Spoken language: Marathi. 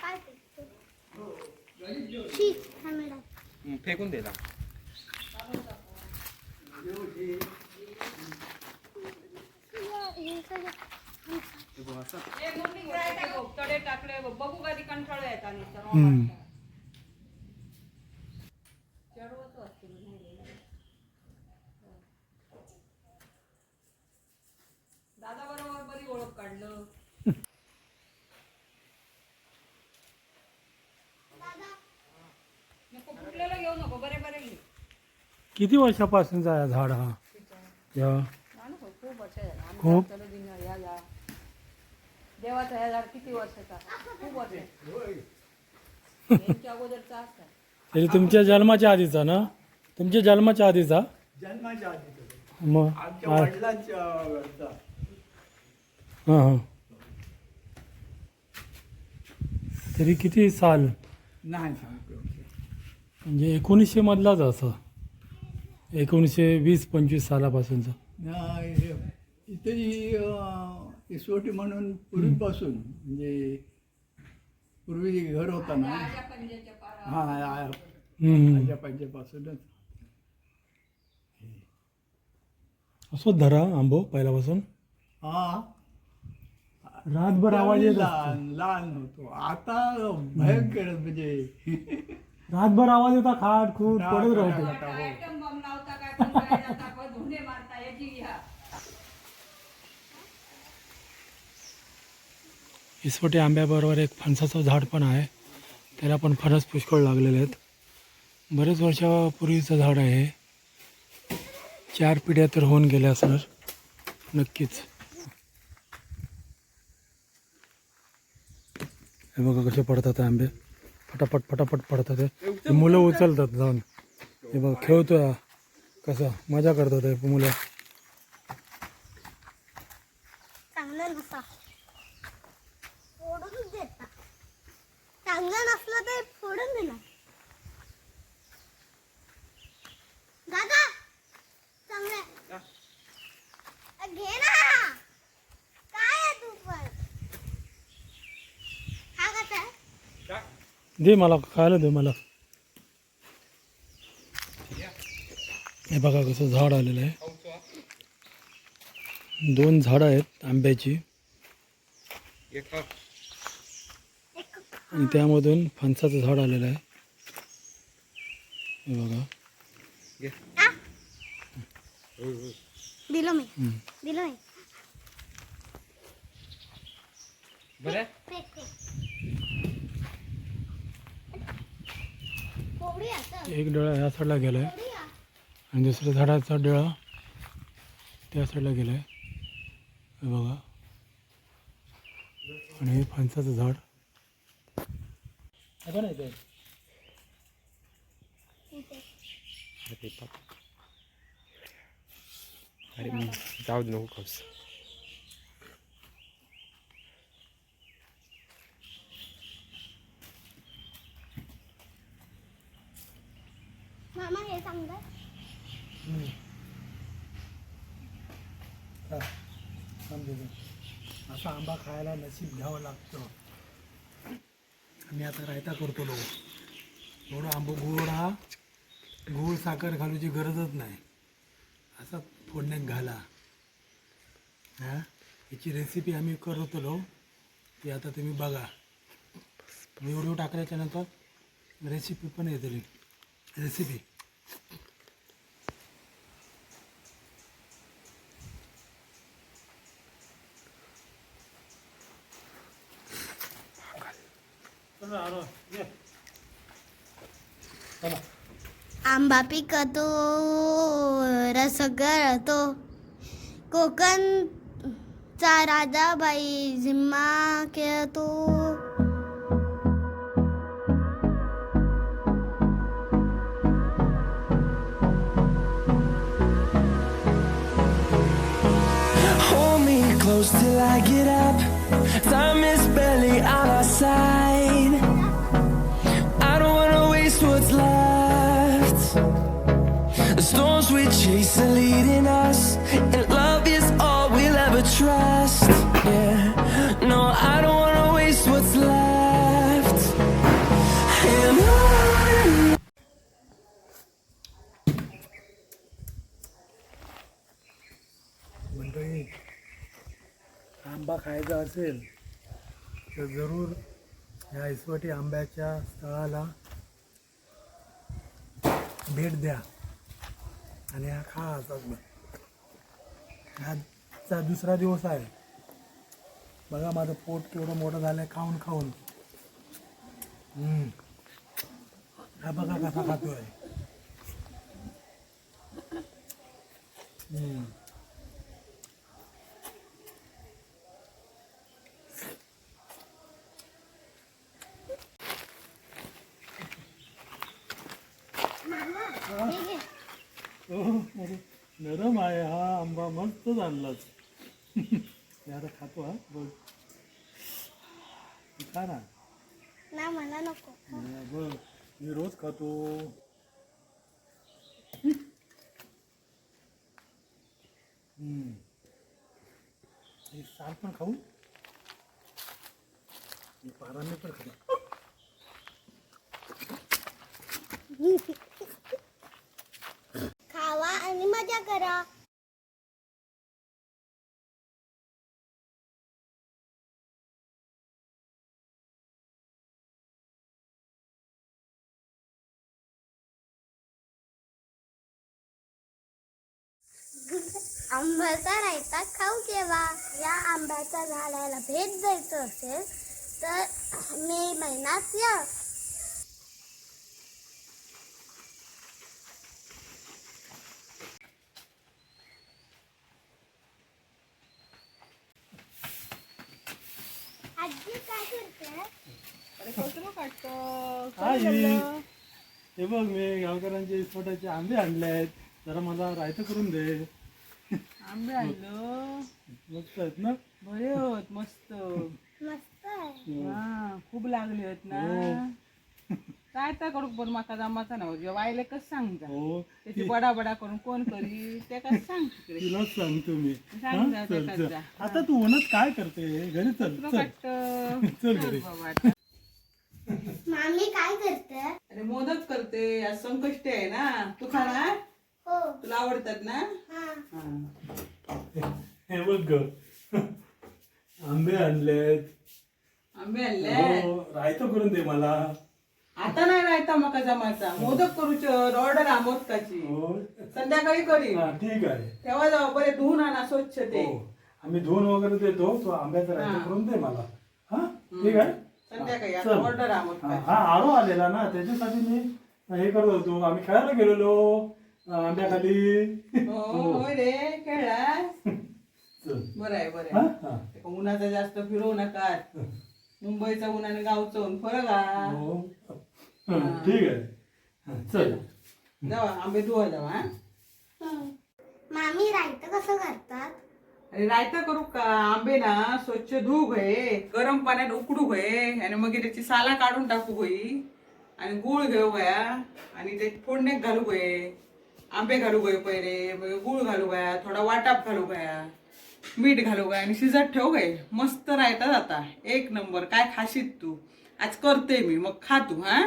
काय शी कॅमेरा फेकून दे ना. तडे टाकले बघू कधी कंटाळा येत आणि दादा बरोबर बरी ओळख काढलं. नको फुटलेलं घेऊ नको, बरे बरे घे. किती वर्षापासूनचा आहे झाड हा? खूप वर्ष झालं. आम्ही खूप? चलो दिन या देवाचा ह्या झाड किती वर्षाचा? खूप वर्ष यांच्या अगोदरचा असता. तरी तुमच्या जन्माच्या आधीचा ना? तुमच्या जन्माच्या आधीचा? जन्माच्या आधी मग आमच्या वडिलांच्या घरचा. हां हां. तरी किती साल? नाही सांगतो. म्हणजे 1900 मधलाच असं 1920-25 सालापासूनचा. नाही, इथे इसवटी म्हणून पूर्वीपासून म्हणजे पूर्वी घर होता ना. आजा पंजाच्या पारा. हा हम्म. पंजापासूनच. असोच धरा आंबो पहिल्यापासून. हा रातभर आवाज येत असतो. लहान लहान होतो. आता भयंकर म्हणजे रातभर आवाज येता खाट खूट पडत राहतो. आयटम बॉम्ब लावता काय पण काय जाता पण धुंडे मारता याची घ्या. इसवटी आंब्याबरोबर एक फणसाचं झाड पण आहे. त्याला पण फणस पुष्कळ लागलेले आहेत. बरेच वर्षापूर्वीचं झाड आहे. 4 पिढ्या तर होऊन गेल्या असणार नक्कीच. हे बघा कसे पडतात हे आंबे. फटाफट फटाफट पडतात हे मुलं उचलतात जाऊन. हे बघा खेळतोय कसा मजा करतात हे मुलं. चांगलं नसा फोडूनच देता. चांगलं नसलं तर फोडून दिला. दादा चांगलं घे ना. काय आहे तू पण हा कसा आहे? दे मला खायला दे मला. हे बघा कसं झाड आलेलं आहे. 2 झाडं आहेत आंब्याची आणि त्यामधून फणसाचं झाड आलेलं आहे. हे बघा दिलो मी दिलो मी. बरं फेक फेक. कोवडी असं एक डळा ह्या साईडला गेला आहे कोवडी आ. आणि दुसऱ्या झाडाचा डळा त्या साईडला गेला आहे. हे बघा आणि हे फणसाचं झाड हे नाही ते इथे. अरे जाऊ दे नको खाऊस. मामा हे सांगतात असा आंबा खायला नशीब घ्यावं लागतं. मी आता रायता करतो लोक. थोडा आंबा गोड हा गूळ साखर घालूची गरजच नाही. असा फोडण्यात घाला. हां याची रेसिपी आम्ही करत होतो ती आता तुम्ही बघा. व्हिडिओ टाकल्याच्या नंतर रेसिपी पण येते. रेसिपी आंबा पिकतो रस गळतो. कोकणचा राजा बाई झिम्मा खेळतो. Hold me close till I get up. Time is barely on our side. I don't wanna waste what's left. The storms we chase are leading us, and love is all we'll ever trust. Yeah, no, I don't wanna waste what's left. खायचा असेल तर जरूर या इसवटी आंब्याच्या स्थळाला भेट द्या आणि हा खा असाच मग. आजचा दुसरा दिवस आहे. बघा माझं पोट केवढं मोठं झालं आहे खाऊन खाऊन. हा बघा कसा खातोय. अरे नरम आहे हा आंबा, मस्त आणलाच. मी आता खातो हा बघ. खा ना. ना मला नको. बघ मी रोज खातो. एक साल पण खाऊ. पारांनी पण खाऊ. खावा आणि मजा करा. आंब्याचा रायता खाऊ केव्हा. या आंब्याच्या झाडाला भेट द्यायचं असेल तर मे महिन्यात या. आजी काय करते. अरे कसं काढतो. आई हे बघ मी गावकऱ्यांचे छोट्याचे आंबे आणले आहेत. जरा मला रायतं करून दे. आंबे आणलं. मस्त आहेत ना. बरे होत मस्त. मस्त आहे. हा खूप लागले होत ना. काय तर करू पण माका जमाचा ना वायले कस सांगता. हो त्याची बडा बडा करून कोण करी ते काय सांग तिकडे. तिलाच सांगतो मी. सांग जा, चल ते चल. जा. आता तू उन्हात काय करते घरी. चल तुला चल वाटतं. चल घरी. बाबा आता. मामी काय करते. अरे मोदक करते आज संकष्टी आहे ना. तू खाणार. हो. तुला आवडतात ना. हा. हा. हे बघ ग आंबे आणलेत. आंबे आणले. हो रायतं करून दे मला. आता नाही राहता मका जमाचा. मोदक करूच ऑर्डर आ मोदकाची. हो संध्याकाळी करी. हा ठीक आहे. तेव्हा जाऊ बरे धुवून आणा स्वच्छ ते. हो आम्ही धुवून वगैरे देतो. तो आंब्याचं रायतं हा. करून दे मला. हा ठीक आहे. संध्याकाळी आता चल. ऑर्डर आ हा मोदकाची. हा, आरो आलेला ना त्याच्यासाठी मी हे करत होतो. आम्ही खेळायला गेलेलो आंब्याखाली. होय रे खेळला. चल बरं आहे बरं हा आहे. हा ते का उन्हाचं जास्त फिरवू नका. मुंबईचा ऊन आणि गावचं ऊन फरक आ. हो हा, ठीक आहे. हा, चल जावा आंबे धुवा जावा. हा? मामी रायतं कसं करतात. अरे रायता करू का. आंबे ना स्वच्छ धुऊ घे. गरम पाण्यात उकडू घे आणि मग त्याची साला काढून टाकू होई. आणि गुळ घेऊ गया आणि ते फोडण्यात घालू गये. आंबे घालू गये पहिले. मग गुळ घालू गया. थोडा वाटाप घालू गया. मीठ घालू गया आणि शिजत ठेवू गये. मस्त रायता जाता एक नंबर. काय खाशीत तू. आज करते मी मग खा तू. हा